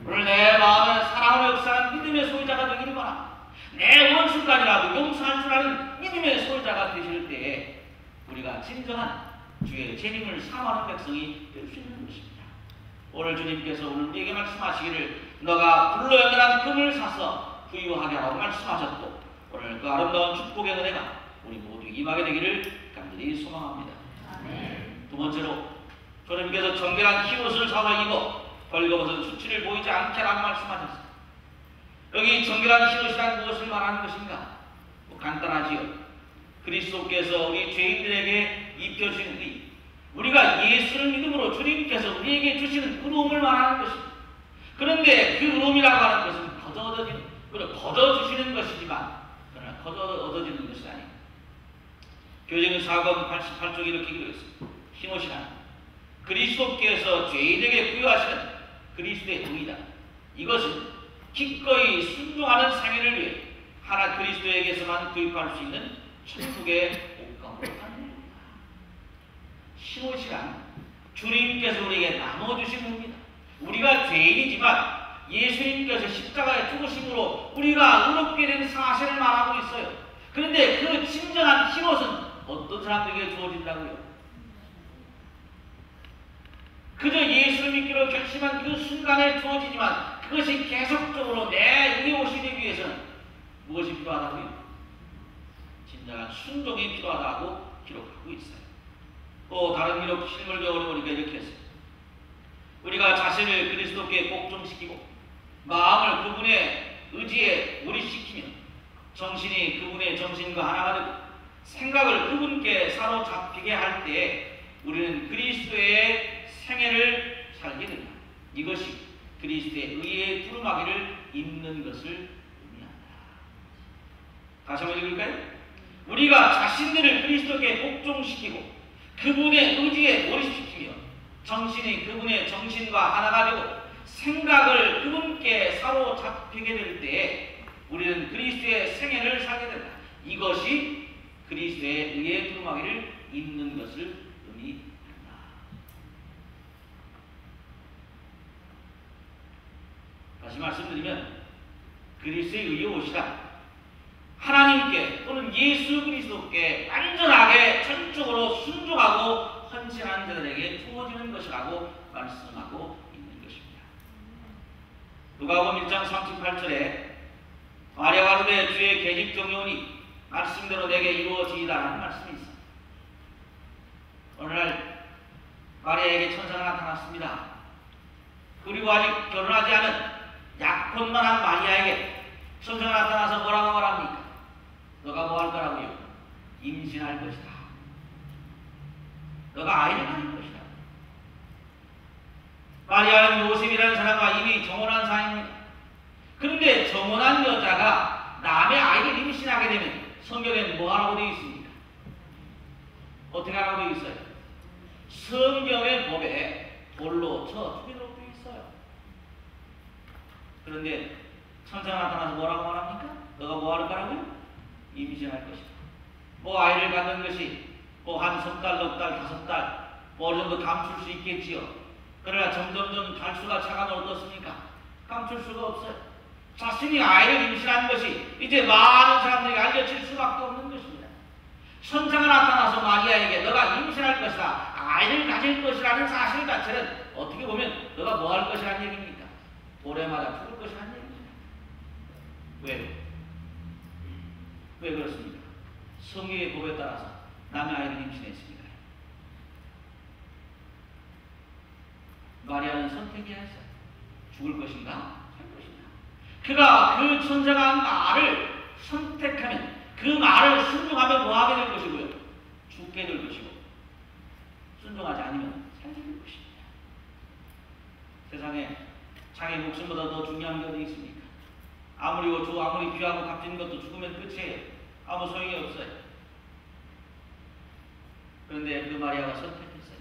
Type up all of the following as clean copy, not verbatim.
오늘 내 마음에 사랑으로 역사하는 믿음의 소유자가 되기를 바랍니다. 내 원수까지라도 용서할 줄 아는 믿음의 소유자가 되실 때에 우리가 진정한 주의 재림을 사모하는 백성이 될 수 있는 것입니다. 오늘 주님께서 오늘 우리에게 말씀하시기를 너가 불로 연결한 금을 사서 부유하게 하라고 말씀하셨고, 오늘 그 아름다운 축복의 은혜가 우리 모두 임하게 되기를 간절히 소망합니다. 두 번째로 주님께서 정결한 흰옷을 사서 입어 벌거벗은 수치를 보이지 않게 하라고 말씀하셨습니다. 여기 정결한 흰옷이란 무엇을 말하는 것인가? 간단하지요. 그리스도께서 우리 죄인들에게 입혀주신 의, 우리가 예수를 믿음으로 주님께서 우리에게 주시는 의로움을 말하는 것입니다. 그런데 그 의로움이라고 하는 것은 거저주시는 것이지만 그러나 거저 얻어지는 것이 아닙니다. 교제는 4권 88쪽에 이렇게 기록했습니다. 흰옷이란 그리스도께서 죄인에게 부여하시는 그리스도의 의다. 이것은 기꺼이 순종하는 상인을 위해 하나 그리스도에게서만 구입할 수 있는 천국의 옷감으로 하는 겁니다. 흰옷이란 주님께서 우리에게 나눠주신 겁니다. 우리가 죄인이지만 예수님께서 십자가에 죽으심으로 우리가 의롭게 된 사실을 말하고 있어요. 그런데 그 진정한 흰옷은 어떤 사람들에게 주어진다고요? 그저 예수를 믿기로 결심한 그 순간에 주어지지만 그것이 계속적으로 내 의의 옷이 되기 위해서는 무엇이 필요하다고요? 진정한 순종이 필요하다고 기록하고 있어요. 또 다른 기록 실물적으로 보니까 이렇게 했어요. 우리가 자신을 그리스도께 복종시키고 마음을 그분의 의지에 몰입시키며 정신이 그분의 정신과 하나가 되고 생각을 그분께 사로잡히게 할 때에 우리는 그리스도의 생애를 살게 된다. 이것이 그리스도의 의의 두루마기를 입는 것을 의미한다. 다시 한번 읽을까요? 우리가 자신들을 그리스도께 복종시키고 그분의 의지에 몰입시키며 정신이 그분의 정신과 하나가 되고 생각을 그분께 사로잡히게 될 때에 우리는 그리스도의 생애를 살게 된다. 이것이 그리스도의 의의 두루마기를 입는 것을 의미한다. 다시 말씀드리면 그리스도의 의의 옷이란 하나님께 또는 예수 그리스도께 완전하게 전적으로 순종하고 헌신한 자들에게 주어지는 것이라고 말씀하고 있는 것입니다. 누가복음 1장 38절에 마리아가 이르되 주의 계집 정령이 말씀대로 내게 이루어지이다라는 말씀이 있습니다. 오늘날 마리아에게 천사가 나타났습니다. 그리고 아직 결혼하지 않은 약혼만한 마리아에게 천사가 나타나서 뭐라고 말합니까? 너가 뭐 할 거라고요? 임신할 것이다. 너가 아이를 가질 것이다. 마리아는 요셉이라는 사람과 이미 정혼한 사이입니다. 그런데 정혼한 여자가 남의 아이를 임신하게 되면 성경에는 뭐 하라고 되어 있습니까? 어떻게 하라고 되어 있어요? 성경의 법에 돌로 쳐 죽이도록 되어 있어요. 그런데 천사가 나타나서 뭐라고 말합니까? 너가 뭐 할 거라고요? 임신할 것이다. 뭐 아이를 갖는 것이 뭐 한 석 달, 넉 달, 5달 뭐 어느 정도 감출 수 있겠지요. 그러나 점점점 달수가 차가면 어떻습니까? 감출 수가 없어요. 자신이 아이를 임신한 것이 이제 많은 사람들에게 알려질 수밖에 없는 것입니다. 천사가 나타나서 마리아에게 너가 임신할 것이다, 아이를 가질 것이라는 사실 자체는 어떻게 보면 너가 뭐 할 것이라는 얘기입니까? 올해 맞아 죽을 것이라는 얘기입니다. 왜? 왜 그렇습니까? 성경의 법에 따라서 남의 아이를 임신했습니다. 마리아는 선택해야 했어요. 죽을 것인가? 살 것인가? 그가 그 천사가 한 말을 선택하면 그 말을 순종하면 뭐하게 될 것이고요? 죽게 될 것이고 순종하지 않으면 살게 될 것입니다. 세상에 자기 목숨보다 더 중요한 게 어디 있습니까? 아무리 귀하고 값진 것도 죽으면 끝이에요. 아무 소용이 없어요. 그런데 그 마리아가 선택했어요.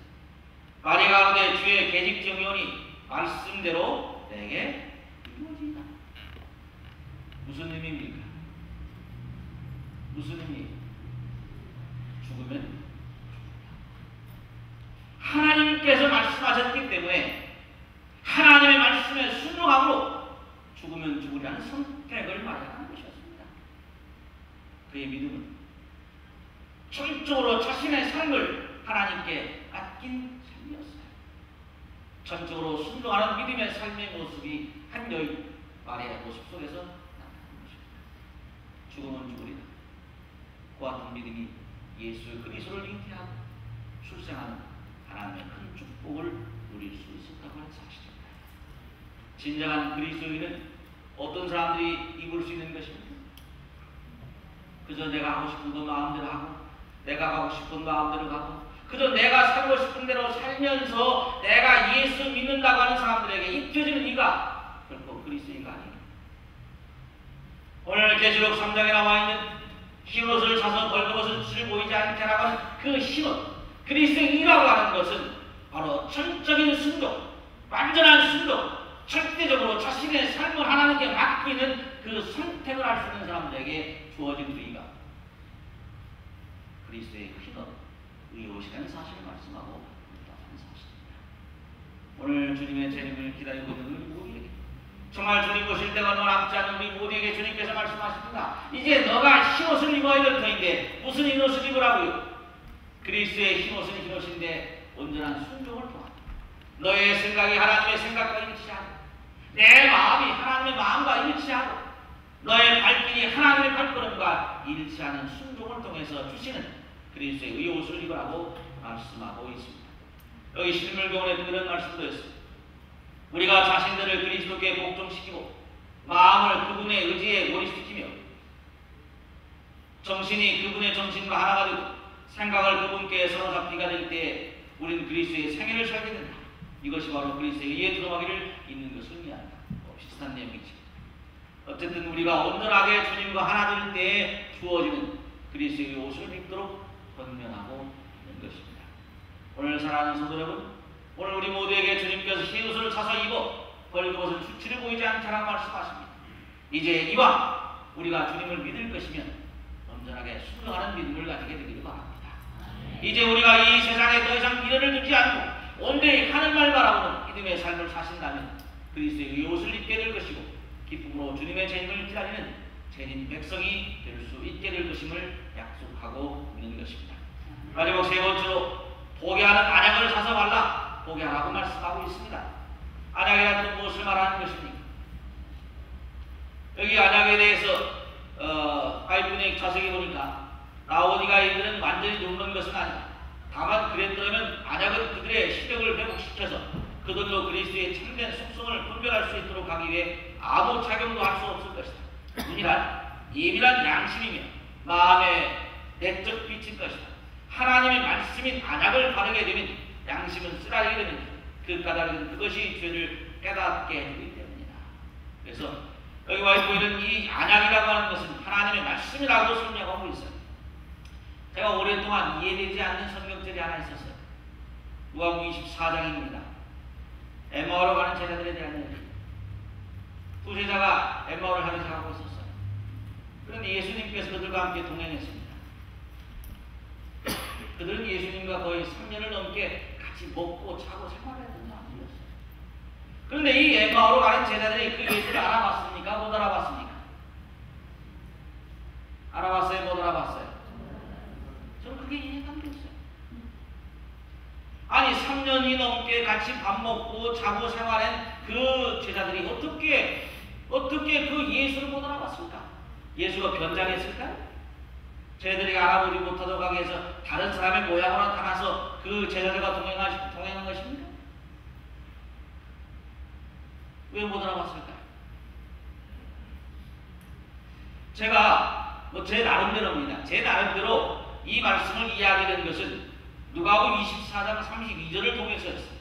마리아가 내 주의 계집 정령이 말씀대로 내게 이루어지다. 무슨 의미입니까? 무슨 의미? 죽으면 하나님께서 말씀하셨기 때문에 하나님의 말씀에 순종함으로 죽으면 죽으리라는 선택을 말하는 것이었습니다. 그의 믿음은 전적으로 자신의 삶을 하나님께 맡긴 삶이었어요. 전적으로 순종하는 믿음의 삶의 모습이 한 여인 마리아의 모습 속에서 나타나는 것입니다. 죽으면 죽으리라. 그와 같은 믿음이 예수 그리스도를 잉태하고 출생하는 하나님의 큰 축복을 누릴 수 있었다고 하는 사실입니다. 진정한 그리스도인은 어떤 사람들이 입을 수 있는 것입니까? 그저 내가 하고 싶은 거 마음대로 하고, 내가 가고 싶은 마음대로 가고, 그저 내가 살고 싶은 대로 살면서 내가 예수 믿는다고 하는 사람들에게 입혀지는 이가 결코 그리스도인가 아닙니다. 오늘 계시록 3장에 나와 있는 흰옷을 사서 벌거벗은 보이지 않게라고 하는 그 흰옷, 그리스도인이라고 하는 것은 바로 전적인 순종, 완전한 순종, 절대적으로 자신의 삶을 하나님께 맡기는 그 선택을 할 수 있는 사람들에게 주어진 의가 그리스도의 그 흰옷, 의옷이라는 사실을 말씀하고 있다는 사실입니다. 오늘 주님의 재림을 기다리고 있는 우리 모두에게, 정말 주님 오실 때가 얼마 남지 않은 우리 모두에게 주님께서 말씀하십니다. 이제 너가 흰옷을 입어야 될 터인데 무슨 흰옷을 입으라고요? 그리스도의 흰옷은 흰옷인데 온전한 순종을 통한 너의 생각이 하나님의 생각과 일치하고, 내 마음이 하나님의 마음과 일치하고, 너의 발길이 하나님의 발걸음과 일치하는 순종을 통해서 주시는 그리스도의 의옷을 입으라고 말씀하고 있습니다. 여기 실물교훈에 그런 말씀도 있습니다. 우리가 자신들을 그리스도께 복종시키고 마음을 그분의 의지에 몰입시키며 정신이 그분의 정신과 하나가 되고 생각을 그분께 사로잡기가 될 때 우리는 그리스도의 생애를 살게 된다. 이것이 바로 그리스도의 의에 들어가기를 잇는 것을 의미한다. 비슷한 내용이지. 어쨌든 우리가 온전하게 주님과 하나 될 때에 주어지는 그리스도의 옷을 입도록 권면하고 있는 것입니다. 오늘 사랑하는 성도 여러분, 오늘 우리 모두에게 주님께서 흰옷을 사서 입어 벌거벗은 수치를 보이지 않게라고 말씀하십니다. 이제 이왕 우리가 주님을 믿을 것이면 온전하게 순종하는 믿음을 가지게 되기를 바랍니다. 이제 우리가 이 세상에 더 이상 미련을 두지 않고 온전히 하늘만 바라보는 믿음의 삶을 사신다면 그리스도의 옷을 입게 될 것이고 기쁨으로 주님의 재림을 기다리는 재림 백성이 될 수 있게 될 것임을 약속하고 있는 것입니다. 마지막 세 번째로 포기하는 안약을 사서 말라 포기하라고 말씀하고 있습니다. 안약이란 또 무엇을 말하는 것입니까? 여기 안약에 대해서 바이블의 자세히 보니까 라오디가인들은 완전히 눕는 것은 아니다. 다만 그랬더라면 안약은 그들의 시력을 회복시켜서 그들로 그리스도의 참된 속성을 분별할 수 있도록 하기 위해 아무 작용도 할 수 없을 것이다. 눈이란 예민한 양심이며 마음의 내적 빛인 것이다. 하나님의 말씀인 안약을 바르게 되면 양심은 쓰라리게 되는 그 까닭은 그것이 죄를 깨닫게 해주기 때문이다. 그래서 여기 와 보이는 이 안약이라고 하는 것은 하나님의 말씀이라고 설명하고 있어요. 제가 오랫동안 이해되지 않는 성경절이 하나 있었어요. 누가복음 24장입니다. 엠마오로 가는 제자들에 대한 얘기. 두 제자가 엠마오를 가고 있었어요. 그런데 예수님께서 그들과 함께 동행했습니다. 그들은 예수님과 거의 3년을 넘게 같이 먹고 자고 생활했던 사람들이었어요. 그런데 이 엠마오로 가는 제자들이 그 예수를 알아봤습니까? 못 알아봤습니까? 알아봤어요? 못 알아봤어요? 저는 그게 이해가 안 됐어요. 아니 3년이 넘게 같이 밥 먹고 자고 생활한 그 제자들이 어떻게 그 예수를 못 알아봤을까? 예수가 변장했을까요? 제자들이 알아보지 못하도록 하기 위해서 다른 사람의 모양으로 나타나서 그 제자들과 동행한 것입니까? 왜 못 알아봤을까요? 제가 제 나름대로입니다. 제 나름대로 이 말씀을 이해하게 된 것은 누가복음 24장 32절을 통해서였습니다.